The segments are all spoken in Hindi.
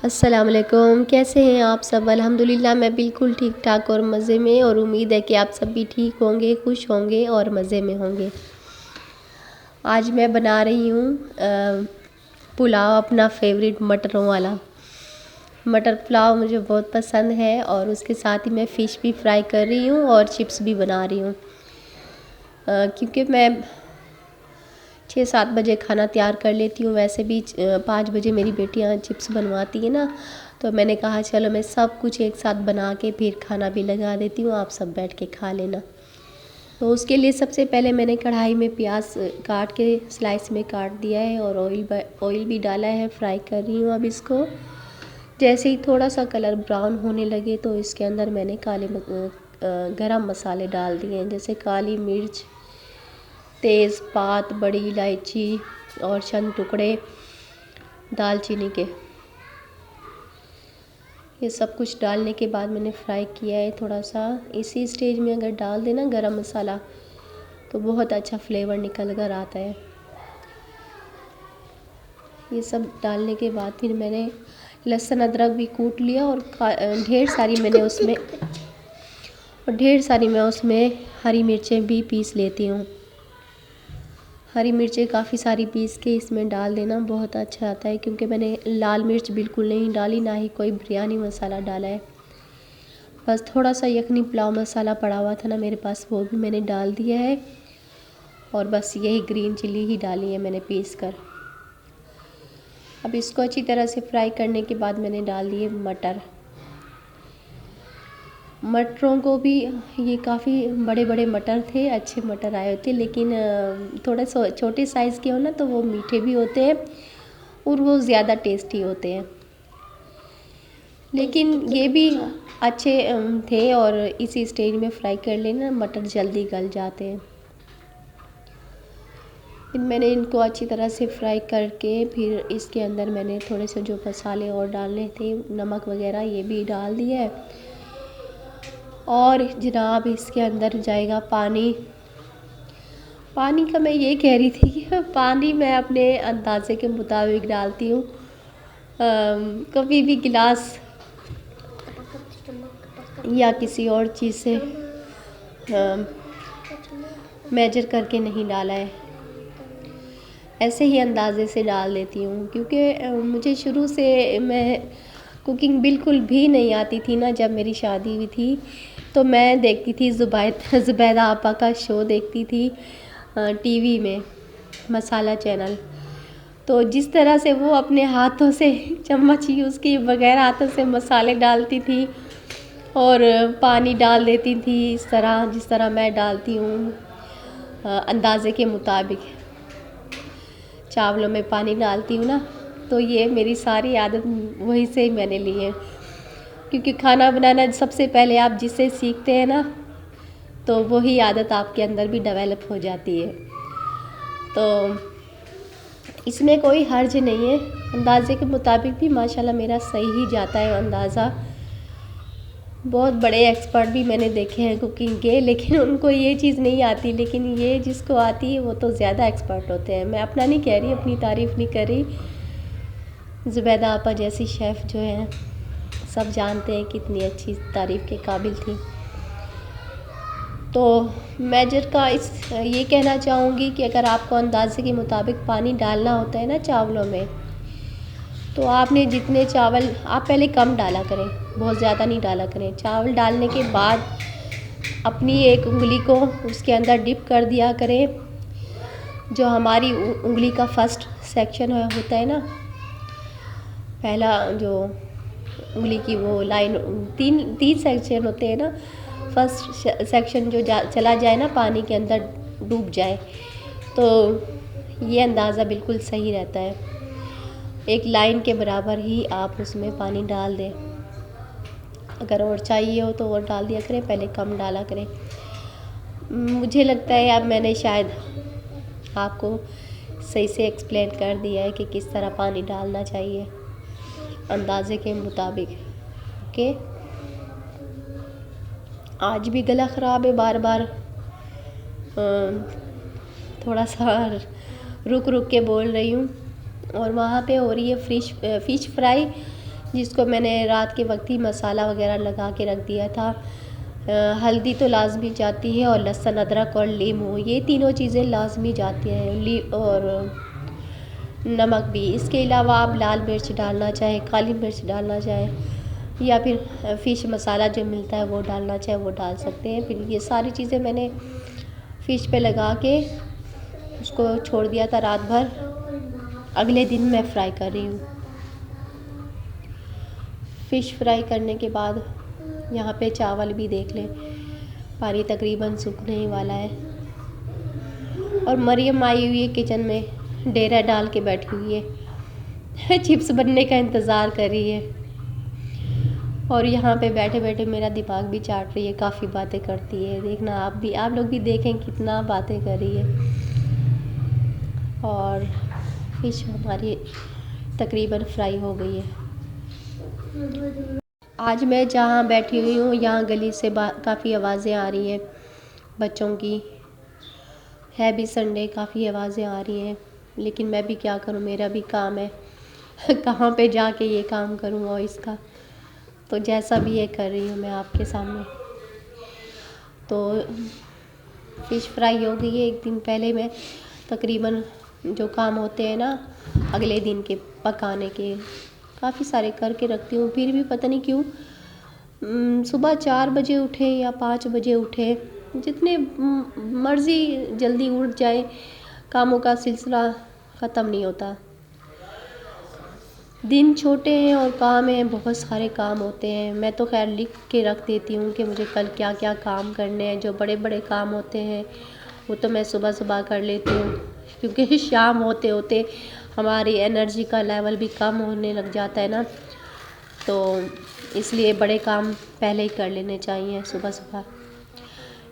अस्सलाम वालेकुम। कैसे हैं आप सब? अल्हम्दुलिल्लाह मैं बिल्कुल ठीक ठाक और मज़े में, और उम्मीद है कि आप सब भी ठीक होंगे, खुश होंगे और मज़े में होंगे। आज मैं बना रही हूँ पुलाव, अपना फेवरेट मटरों वाला। मटर पुलाव मुझे बहुत पसंद है, और उसके साथ ही मैं फ़िश भी फ्राई कर रही हूँ और चिप्स भी बना रही हूँ। क्योंकि मैं 6-7 बजे खाना तैयार कर लेती हूँ, वैसे भी 5 बजे मेरी बेटियाँ चिप्स बनवाती है ना, तो मैंने कहा चलो मैं सब कुछ एक साथ बना के फिर खाना भी लगा देती हूँ, आप सब बैठ के खा लेना। तो उसके लिए सबसे पहले मैंने कढ़ाई में प्याज काट के स्लाइस में काट दिया है, और ऑयल भी डाला है, फ्राई कर रही हूँ अब इसको। जैसे ही थोड़ा सा कलर ब्राउन होने लगे तो इसके अंदर मैंने गरम मसाले डाल दिए हैं, जैसे काली मिर्च, तेज़पात, बड़ी इलायची और चंद टुकड़े दालचीनी के। ये सब कुछ डालने के बाद मैंने फ्राई किया है थोड़ा सा। इसी स्टेज में अगर डाल देना गरम मसाला तो बहुत अच्छा फ्लेवर निकल कर आता है। ये सब डालने के बाद फिर मैंने लहसुन अदरक भी कूट लिया, और ढेर सारी मैं उसमें हरी मिर्चें भी पीस लेती हूँ। हरी मिर्चें काफ़ी सारी पीस के इसमें डाल देना बहुत अच्छा आता है, क्योंकि मैंने लाल मिर्च बिल्कुल नहीं डाली, ना ही कोई बिरयानी मसाला डाला है। बस थोड़ा सा यखनी पुलाव मसाला पड़ा हुआ था ना मेरे पास, वो भी मैंने डाल दिया है, और बस यही ग्रीन चिली ही डाली है मैंने पीस कर। अब इसको अच्छी तरह से फ्राई करने के बाद मैंने डाल दिए मटरों को भी। ये काफ़ी बड़े बड़े मटर थे, अच्छे मटर आए थे, लेकिन थोड़े छोटे साइज़ के हो ना तो वो मीठे भी होते हैं और वो ज़्यादा टेस्टी होते हैं। लेकिन ये भी अच्छे थे, और इसी स्टेज में फ्राई कर लेना, मटर जल्दी गल जाते हैं। फिर मैंने इनको अच्छी तरह से फ्राई करके फिर इसके अंदर मैंने थोड़े से जो मसाले और डालने थे, नमक वगैरह, ये भी डाल दिया है। और जनाब इसके अंदर जाएगा पानी। पानी का मैं ये कह रही थी कि पानी मैं अपने अंदाज़े के मुताबिक डालती हूँ। कभी भी गिलास या किसी और चीज़ से मेजर करके नहीं डाला है, ऐसे ही अंदाज़े से डाल देती हूँ। क्योंकि मुझे शुरू से मैं कुकिंग बिल्कुल भी नहीं आती थी ना। जब मेरी शादी हुई थी तो मैं देखती थी ज़ुबैदा आपा का शो देखती थी टीवी में, मसाला चैनल। तो जिस तरह से वो अपने हाथों से चम्मच यूज़ किए बगैर हाथों से मसाले डालती थी और पानी डाल देती थी, इस तरह जिस तरह मैं डालती हूँ अंदाज़े के मुताबिक चावलों में पानी डालती हूँ ना, तो ये मेरी सारी आदत वहीं से ही मैंने ली है। क्योंकि खाना बनाना सबसे पहले आप जिससे सीखते हैं ना, तो वही आदत आपके अंदर भी डेवलप हो जाती है। तो इसमें कोई हर्ज नहीं है, अंदाज़े के मुताबिक भी माशाल्लाह मेरा सही ही जाता है अंदाज़ा। बहुत बड़े एक्सपर्ट भी मैंने देखे हैं कुकिंग के, लेकिन उनको ये चीज़ नहीं आती, लेकिन ये जिसको आती है वो तो ज़्यादा एक्सपर्ट होते हैं। मैं अपना नहीं कह रही, अपनी तारीफ़ नहीं कर रही। ज़ुबैदा आपा जैसी शेफ़ जो हैं सब जानते हैं कितनी अच्छी तारीफ़ के काबिल थी। तो मेजर का ये कहना चाहूँगी कि अगर आपको अंदाज़े के मुताबिक पानी डालना होता है ना चावलों में, तो आपने जितने चावल, आप पहले कम डाला करें, बहुत ज़्यादा नहीं डाला करें। चावल डालने के बाद अपनी एक उंगली को उसके अंदर डिप कर दिया करें। जो हमारी उंगली का फर्स्ट सेक्शन होता है ना, पहला जो उंगली की वो लाइन, तीन सेक्शन होते हैं ना। फर्स्ट सेक्शन जो चला जाए ना, पानी के अंदर डूब जाए, तो ये अंदाज़ा बिल्कुल सही रहता है। एक लाइन के बराबर ही आप उसमें पानी डाल दें। अगर और चाहिए हो तो और डाल दिया करें, पहले कम डाला करें। मुझे लगता है अब मैंने शायद आपको सही से एक्सप्लेन कर दिया है कि किस तरह पानी डालना चाहिए अंदाज़े के मुताबिक। ओके, आज भी गला ख़राब है, बार बार थोड़ा सा रुक रुक के बोल रही हूँ। और वहाँ पे हो रही है फ़िश फ्राई। जिसको मैंने रात के वक्त ही मसाला वगैरह लगा के रख दिया था। हल्दी तो लाजमी जाती है, और लहसुन, अदरक और नींबू, ये तीनों चीज़ें लाजमी जाती हैं, और नमक भी। इसके अलावा आप लाल मिर्च डालना चाहें, काली मिर्च डालना चाहें, या फिर फ़िश मसाला जो मिलता है वो डालना चाहे वो डाल सकते हैं। फिर ये सारी चीज़ें मैंने फ़िश पे लगा के उसको छोड़ दिया था रात भर। अगले दिन मैं फ्राई कर रही हूँ। फ़िश फ्राई करने के बाद यहाँ पे चावल भी देख लें, पानी तकरीबन सूखने ही वाला है। और मरियम आई हुई है किचन में, डेरा डाल के बैठी हुई है चिप्स बनने का इंतज़ार कर रही है। और यहाँ पे बैठे बैठे मेरा दिमाग भी चाट रही है, काफ़ी बातें करती है। देखना आप लोग भी देखें कितना बातें कर रही है। और फ़िश हमारी तकरीबन फ्राई हो गई है। आज मैं जहाँ बैठी हुई हूँ, यहाँ गली से काफ़ी आवाज़ें आ रही हैं बच्चों की। है भी संडे, काफ़ी आवाज़ें आ रही हैं, लेकिन मैं भी क्या करूँ, मेरा भी काम है कहाँ पे जाके ये काम करूँ और इसका, तो जैसा भी है कर रही हूँ मैं आपके सामने। तो फ़िश फ्राई हो गई है। एक दिन पहले मैं तकरीबन जो काम होते हैं ना अगले दिन के पकाने के, काफ़ी सारे करके रखती हूँ। फिर भी पता नहीं क्यों सुबह 4 बजे उठे या 5 बजे उठे, जितने मर्ज़ी जल्दी उठ जाए, कामों का सिलसिला ख़त्म नहीं होता। दिन छोटे हैं और काम हैं, बहुत सारे काम होते हैं। मैं तो खैर लिख के रख देती हूँ कि मुझे कल क्या क्या काम करने हैं। जो बड़े बड़े काम होते हैं वो तो मैं सुबह सुबह कर लेती हूँ, क्योंकि शाम होते होते हमारी एनर्जी का लेवल भी कम होने लग जाता है ना, तो इसलिए बड़े काम पहले ही कर लेने चाहिए सुबह सुबह।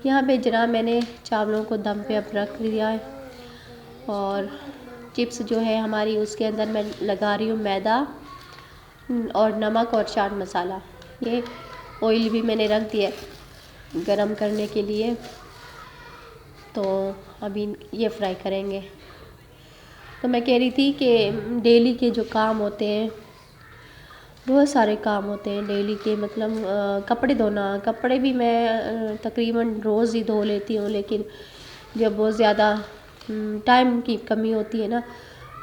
यहाँ पे जनाब मैंने चावलों को दम पे अब रख दिया है, और चिप्स जो है हमारी उसके अंदर मैं लगा रही हूँ मैदा और नमक और चाट मसाला। ये ऑयल भी मैंने रख दिया गरम करने के लिए, तो अभी ये फ्राई करेंगे। तो मैं कह रही थी कि डेली के जो काम होते हैं, बहुत सारे काम होते हैं डेली के, मतलब कपड़े धोना। कपड़े भी मैं तकरीबन रोज़ ही धो लेती हूँ, लेकिन जब बहुत ज़्यादा टाइम की कमी होती है ना,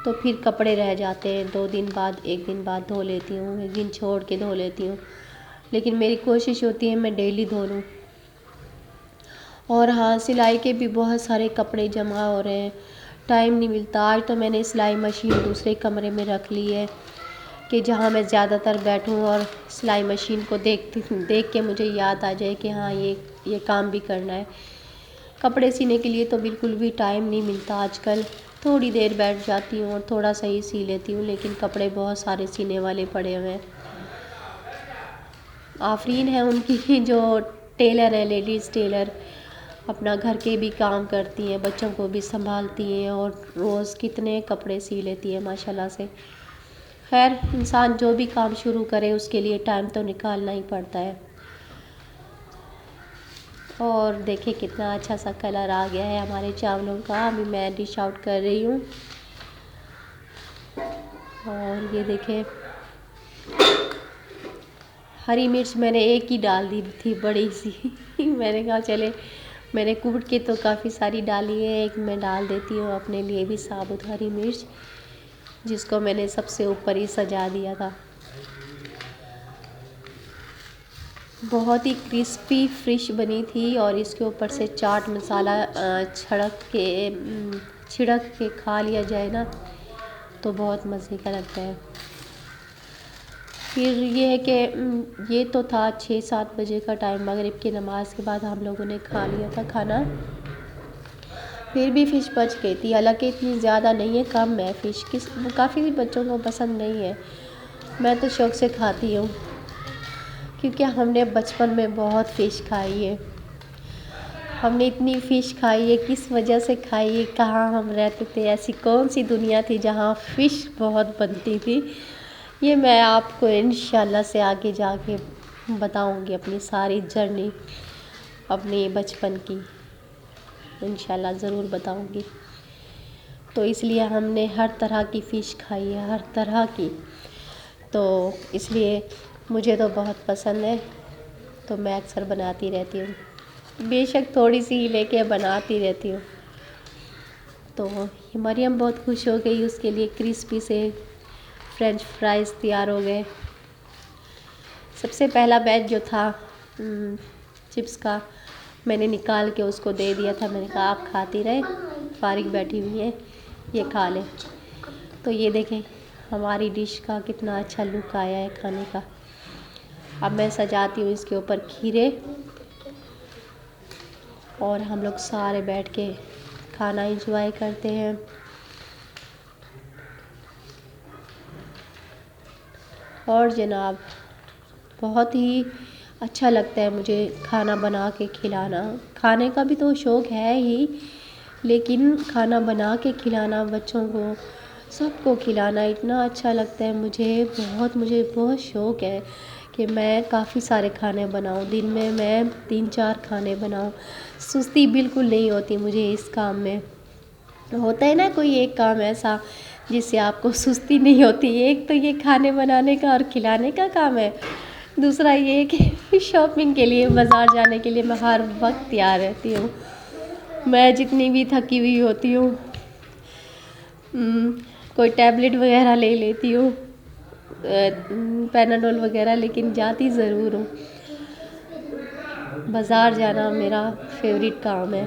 तो फिर कपड़े रह जाते हैं। 2 दिन बाद, 1 दिन बाद धो लेती हूँ, 1 दिन छोड़ के धो लेती हूँ, लेकिन मेरी कोशिश होती है मैं डेली धो लूँ। और हाँ, सिलाई के भी बहुत सारे कपड़े जमा हो रहे हैं, टाइम नहीं मिलता। आज तो मैंने सिलाई मशीन दूसरे कमरे में रख ली है कि जहाँ मैं ज़्यादातर बैठूँ और सिलाई मशीन को देख के मुझे याद आ जाए कि हाँ ये काम भी करना है। कपड़े सीने के लिए तो बिल्कुल भी टाइम नहीं मिलता आजकल। थोड़ी देर बैठ जाती हूँ और थोड़ा सा ही सी लेती हूँ, लेकिन कपड़े बहुत सारे सीने वाले पड़े हुए हैं। आफरीन है उनकी जो टेलर है, लेडीज़ टेलर, अपना घर के भी काम करती हैं, बच्चों को भी संभालती हैं, और रोज़ कितने कपड़े सी लेती हैं माशाल्लाह से। खैर, इंसान जो भी काम शुरू करे उसके लिए टाइम तो निकालना ही पड़ता है। और देखिए कितना अच्छा सा कलर आ गया है हमारे चावलों का। अभी मैं डिश आउट कर रही हूँ, और ये देखें हरी मिर्च मैंने एक ही डाल दी थी, बड़ी सी मैंने कहा चले, मैंने कूट के तो काफ़ी सारी डाली है, एक मैं डाल देती हूँ अपने लिए भी साबुत हरी मिर्च, जिसको मैंने सबसे ऊपर ही सजा दिया था। बहुत ही क्रिस्पी फ़िश बनी थी, और इसके ऊपर से चाट मसाला छिड़क के खा लिया जाए ना तो बहुत मज़े का लगता है। फिर ये है कि ये तो था 6-7 बजे का टाइम, मगरिब की नमाज़ के बाद हम लोगों ने खा लिया था खाना। फिर भी फ़िश बच गई थी, हालांकि इतनी ज़्यादा नहीं है, कम है फ़िश। काफ़ी बच्चों को पसंद नहीं है, मैं तो शौक़ से खाती हूँ, क्योंकि हमने बचपन में बहुत फ़िश खाई है। हमने इतनी फ़िश खाई है, किस वजह से खाई है, कहाँ हम रहते थे, ऐसी कौन सी दुनिया थी जहाँ फ़िश बहुत बनती थी, ये मैं आपको इंशाल्लाह से आगे जाके बताऊंगी। अपनी सारी जर्नी अपने बचपन की इंशाल्लाह ज़रूर बताऊंगी। तो इसलिए हमने हर तरह की फ़िश खाई है, हर तरह की, तो इसलिए मुझे तो बहुत पसंद है, तो मैं अक्सर बनाती रहती हूँ। बेशक थोड़ी सी ही लेके बनाती रहती हूँ। तो ये मरियम बहुत खुश हो गई, उसके लिए क्रिस्पी से फ्रेंच फ्राइज़ तैयार हो गए। सबसे पहला बैच जो था चिप्स का, मैंने निकाल के उसको दे दिया था। मैंने कहा आप खाती रहे, फारिग बैठी हुई है, ये खा ले। तो ये देखें हमारी डिश का कितना अच्छा लुक आया है खाने का। अब मैं सजाती हूँ इसके ऊपर खीरे, और हम लोग सारे बैठ के खाना एंजॉय करते हैं। और जनाब बहुत ही अच्छा लगता है मुझे खाना बना के खिलाना। खाने का भी तो शौक़ है ही, लेकिन खाना बना के खिलाना बच्चों को, सबको खिलाना इतना अच्छा लगता है मुझे बहुत शौक़ है कि मैं काफ़ी सारे खाने बनाऊं। दिन में मैं 3-4 खाने बनाऊं। सुस्ती बिल्कुल नहीं होती मुझे इस काम में। होता है ना कोई एक काम ऐसा जिससे आपको सुस्ती नहीं होती। एक तो ये खाने बनाने का और खिलाने का काम है, दूसरा ये कि शॉपिंग के लिए, बाज़ार जाने के लिए मैं हर वक्त तैयार रहती हूँ। मैं जितनी भी थकी हुई होती हूँ, कोई टैबलेट वगैरह ले लेती हूँ, पैनाडोल वगैरह, लेकिन जाती ज़रूर हूँ। बाज़ार जाना मेरा फेवरेट काम है।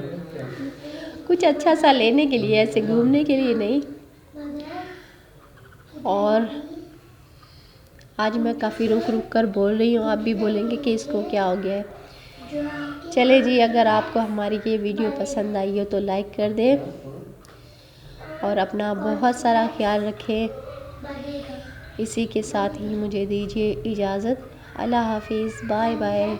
कुछ अच्छा सा लेने के लिए, ऐसे घूमने के लिए नहीं। और आज मैं काफ़ी रुक रुक कर बोल रही हूँ, आप भी बोलेंगे कि इसको क्या हो गया है। चले जी, अगर आपको हमारी ये वीडियो पसंद आई हो तो लाइक कर दें, और अपना बहुत सारा ख्याल रखें। इसी के साथ ही मुझे दीजिए इजाज़त। अल्लाह हाफिज़, बाय बाय।